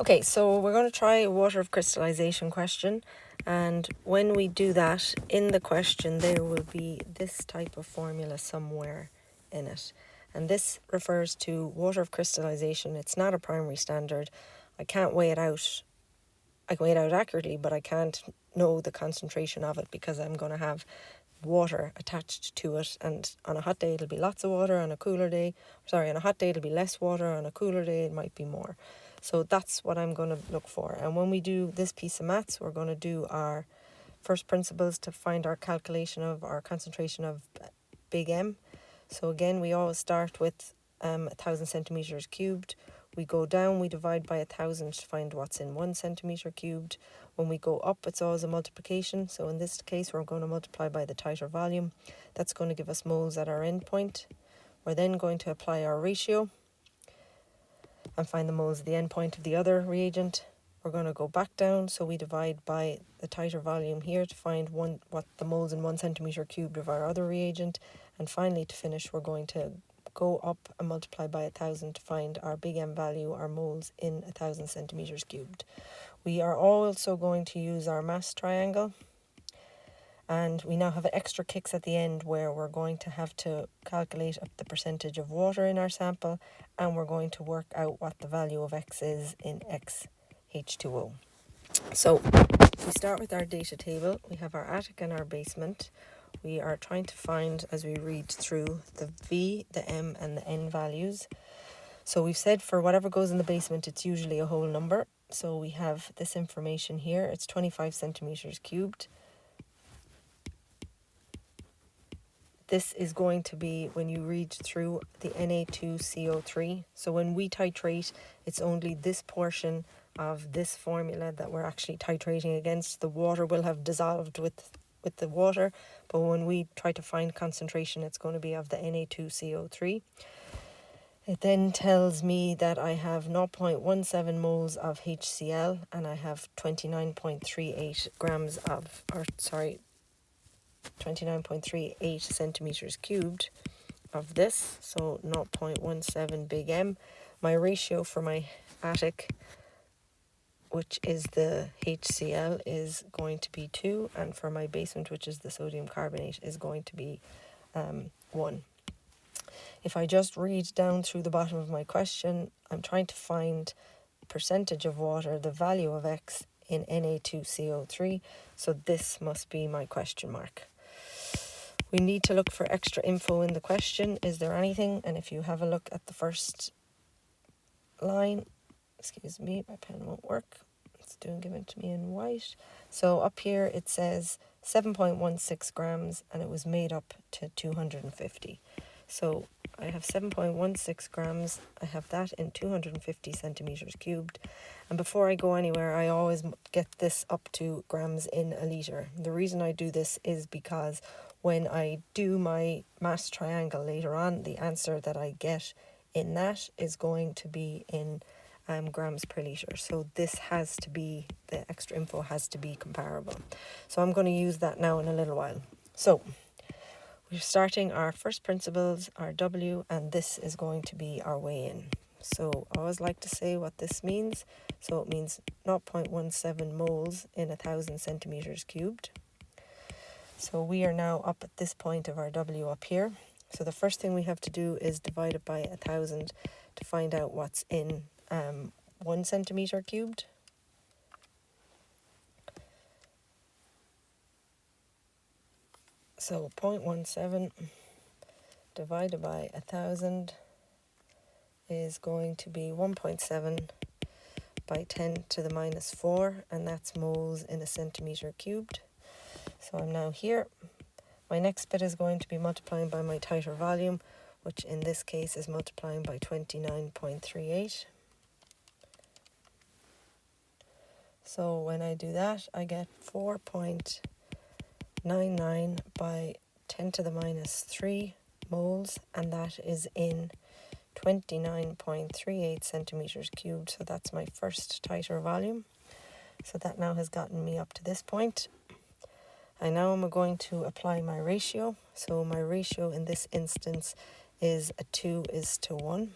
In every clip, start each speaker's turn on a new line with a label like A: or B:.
A: Okay, so we're going to try a water of crystallization question, and when we do that, in the question there will be this type of formula somewhere in it, and this refers to water of crystallization. It's not a primary standard. I can't weigh it out. I can weigh it out accurately, but I can't know the concentration of it because I'm going to have water attached to it, and on a hot day it'll be lots of water, on a hot day it'll be less water, on a cooler day it might be more. So that's what I'm going to look for. And when we do this piece of maths, we're going to do our first principles to find our calculation of our concentration of big M. So again, we always start with 1,000 centimeters cubed. We go down, we divide by 1,000 to find what's in 1 centimeter cubed. When we go up, it's always a multiplication. So in this case, we're going to multiply by the titer volume. That's going to give us moles at our end point. We're then going to apply our ratio and find the moles at the end point of the other reagent. We're going to go back down, so we divide by the titer volume here to find what the moles in 1 centimeter cubed of our other reagent. And finally, to finish, we're going to go up and multiply by 1,000 to find our big M value, our moles in 1,000 centimeters cubed. We are also going to use our mass triangle, and we now have extra kicks at the end where we're going to have to calculate up the percentage of water in our sample, and we're going to work out what the value of X is in X H2O. So we start with our data table. We have our attic and our basement. We are trying to find, as we read through, the V, the M and the N values. So we've said for whatever goes in the basement, it's usually a whole number. So we have this information here. It's 25 centimeters cubed. This is going to be when you read through the Na2CO3. So when we titrate, it's only this portion of this formula that we're actually titrating against. The water will have dissolved with the water, but when we try to find concentration, it's going to be of the Na2CO3. It then tells me that I have 0.17 moles of HCl and I have 29.38 centimeters cubed of this, so 0.17 big M. My ratio for my attic, which is the HCl, is going to be 2, and for my basement, which is the sodium carbonate, is going to be 1. If I just read down through the bottom of my question, I'm trying to find percentage of water, the value of X in Na2CO3, so this must be my question mark. We need to look for extra info in the question. Is there anything? And if you have a look at the first line, excuse me, my pen won't work. It's given to me in white. So up here it says 7.16 grams and it was made up to 250. So I have 7.16 grams. I have that in 250 centimeters cubed. And before I go anywhere, I always get this up to grams in a litre. The reason I do this is because when I do my mass triangle later on, the answer that I get in that is going to be in grams per litre. So this has to be, the extra info has to be comparable. So I'm going to use that now in a little while. So we're starting our first principles, our W, and this is going to be our way in. So I always like to say what this means. So it means 0.17 moles in 1,000 centimeters cubed. So we are now up at this point of our W up here. So the first thing we have to do is divide it by 1,000 to find out what's in 1 centimeter cubed. So 0.17 divided by 1,000 is going to be 1.7 by 10 to the minus 4, and that's moles in a centimeter cubed. So I'm now here. My next bit is going to be multiplying by my titer volume, which in this case is multiplying by 29.38. So when I do that, I get 4.99 by 10 to the minus 3 moles, and that is in 29.38 centimeters cubed. So that's my first titer volume. So that now has gotten me up to this point. And now I'm going to apply my ratio. So my ratio in this instance is a 2:1.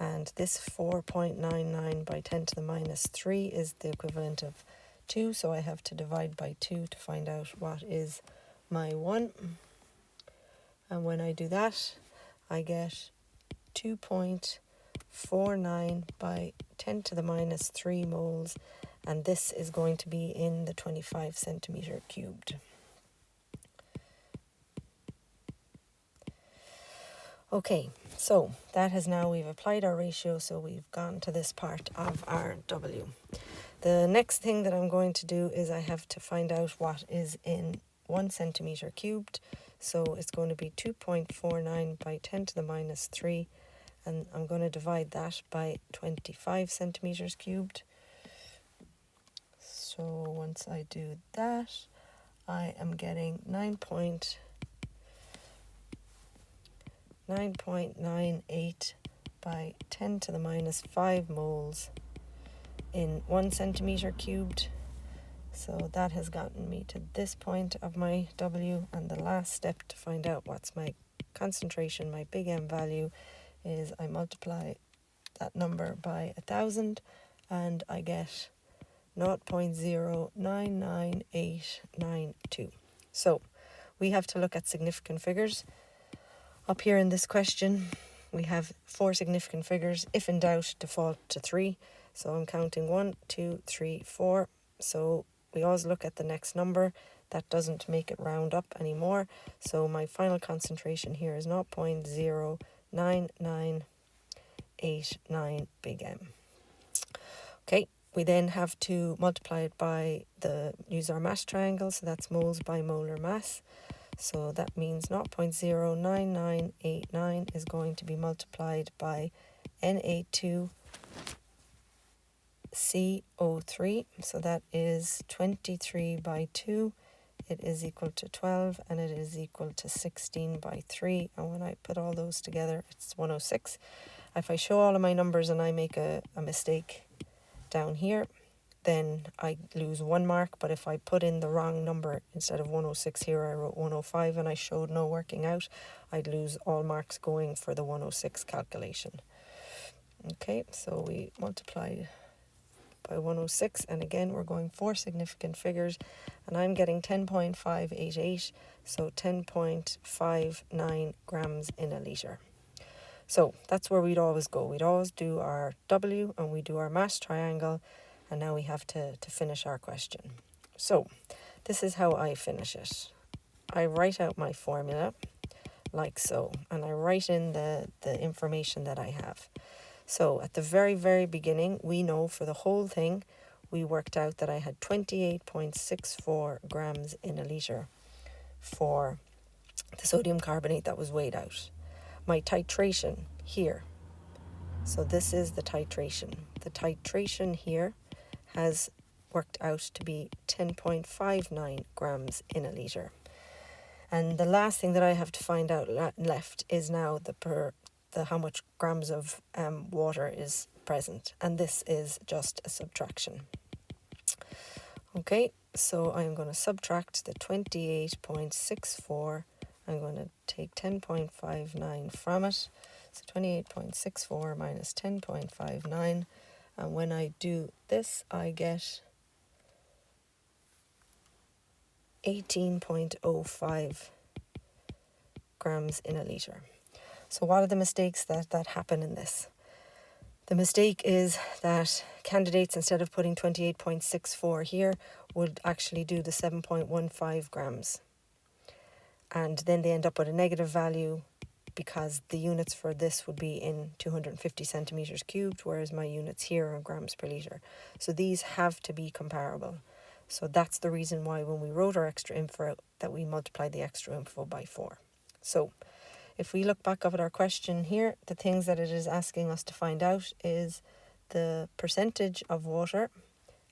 A: And this 4.99 by 10 to the minus 3 is the equivalent of 2. So I have to divide by 2 to find out what is my 1. And when I do that, I get 2.49 by 10 to the minus 3 moles. And this is going to be in the 25 centimeter cubed. Okay, so that has now, we've applied our ratio, so we've gone to this part of our W. The next thing that I'm going to do is I have to find out what is in 1 centimeter cubed. So it's going to be 2.49 by 10 to the minus 3, and I'm going to divide that by 25 centimeters cubed. So once I do that, I am getting 9.98 by 10 to the minus 5 moles in 1 centimeter cubed. So that has gotten me to this point of my W, and the last step to find out what's my concentration, my big M value, is I multiply that number by 1,000 and I get 0.099892. So we have to look at significant figures. Up here in this question, we have 4 significant figures. If in doubt, default to 3. So I'm counting 1, 2, 3, 4. So we always look at the next number. That doesn't make it round up anymore. So my final concentration here is 0.09989 big M. Okay, we then have to multiply it by use our mass triangle. So that's moles by molar mass. So that means 0.09989 is going to be multiplied by Na2CO3. So that is 23 by 2. It is equal to 12, and it is equal to 16 by 3. And when I put all those together, it's 106. If I show all of my numbers and I make a mistake down here, then I lose 1 mark. But if I put in the wrong number, instead of 106 here, I wrote 105 and I showed no working out, I'd lose all marks going for the 106 calculation. Okay, so we multiplied by 106, and again we're going 4 significant figures, and I'm getting 10.588, so 10.59 grams in a litre. So that's where we'd always go. We'd always do our W and we do our mass triangle, and now we have to finish our question. So this is how I finish it. I write out my formula like so, and I write in the information that I have. So at the very, very beginning, we know for the whole thing, we worked out that I had 28.64 grams in a litre for the sodium carbonate that was weighed out. My titration here, so this is the titration. The titration here has worked out to be 10.59 grams in a litre. And the last thing that I have to find out left is now how much grams of water is present. And this is just a subtraction. Okay, so I'm going to subtract the 28.64. I'm going to take 10.59 from it. So 28.64 minus 10.59. And when I do this, I get 18.05 grams in a litre. So what are the mistakes that happen in this? The mistake is that candidates, instead of putting 28.64 here, would actually do the 7.15 grams. And then they end up with a negative value because the units for this would be in 250 centimetres cubed, whereas my units here are grams per litre. So these have to be comparable. So that's the reason why when we wrote our extra info that we multiplied the extra info by 4. So if we look back up at our question here, the things that it is asking us to find out is the percentage of water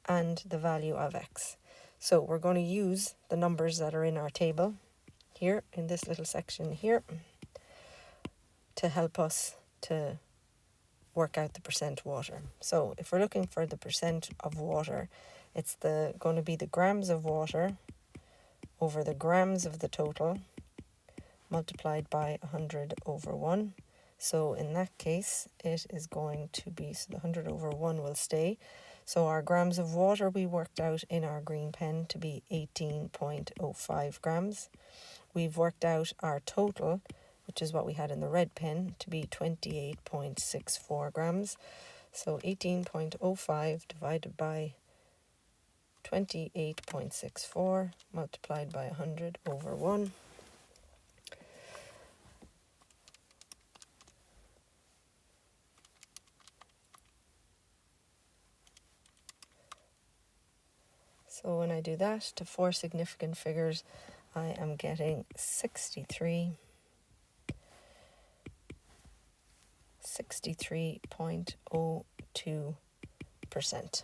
A: and the value of X. So we're going to use the numbers that are in our table here in this little section here to help us to work out the percent water. So if we're looking for the percent of water, it's going to be the grams of water over the grams of the total multiplied by 100 over 1. So in that case, it is going to be, so the 100 over 1 will stay. So our grams of water we worked out in our green pen to be 18.05 grams. We've worked out our total, which is what we had in the red pen, to be 28.64 grams. So 18.05 divided by 28.64 multiplied by 100 over 1. So when I do that to four significant figures, I am getting 63.02%.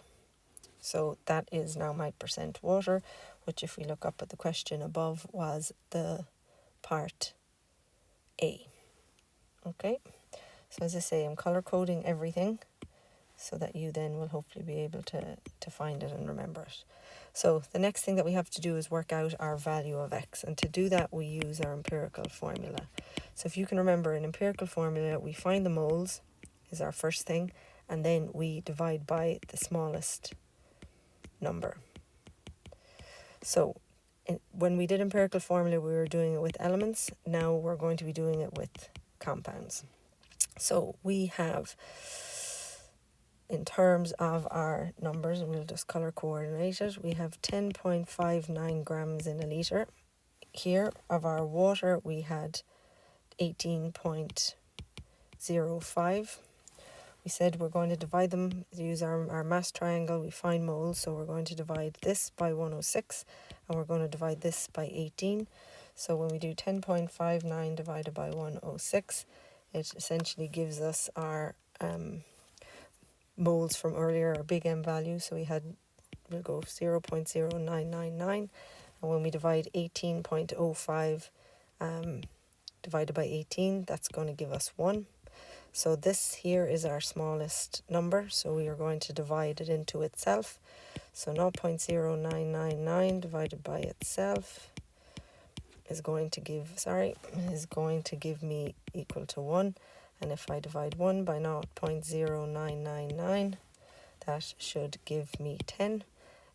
A: So that is now my percent water, which if we look up at the question above was the part A. Okay, so as I say, I'm color coding everything so that you then will hopefully be able to find it and remember it. So the next thing that we have to do is work out our value of x, and to do that we use our empirical formula. So if you can remember, an empirical formula, we find the moles is our first thing, and then we divide by the smallest number. So when we did empirical formula, we were doing it with elements. Now we're going to be doing it with compounds. So we have, in terms of our numbers, and we'll just color coordinate it, we have 10.59 grams in a litre. Here of our water we had 18.05. We said we're going to divide them, use our mass triangle, we find moles, so we're going to divide this by 106 and we're going to divide this by 18. So when we do 10.59 divided by 106, it essentially gives us our moles from earlier, our big M value. So we'll go 0.0999, and when we divide 18.05 divided by 18, that's going to give us 1. So this here is our smallest number, so we are going to divide it into itself. So 0.0999 divided by itself is going to give me equal to 1. And if I divide 1 by 0.0999, that should give me 10.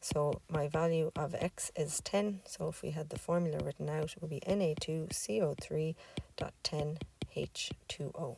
A: So my value of x is 10. So if we had the formula written out, it would be Na2CO3.10H2O.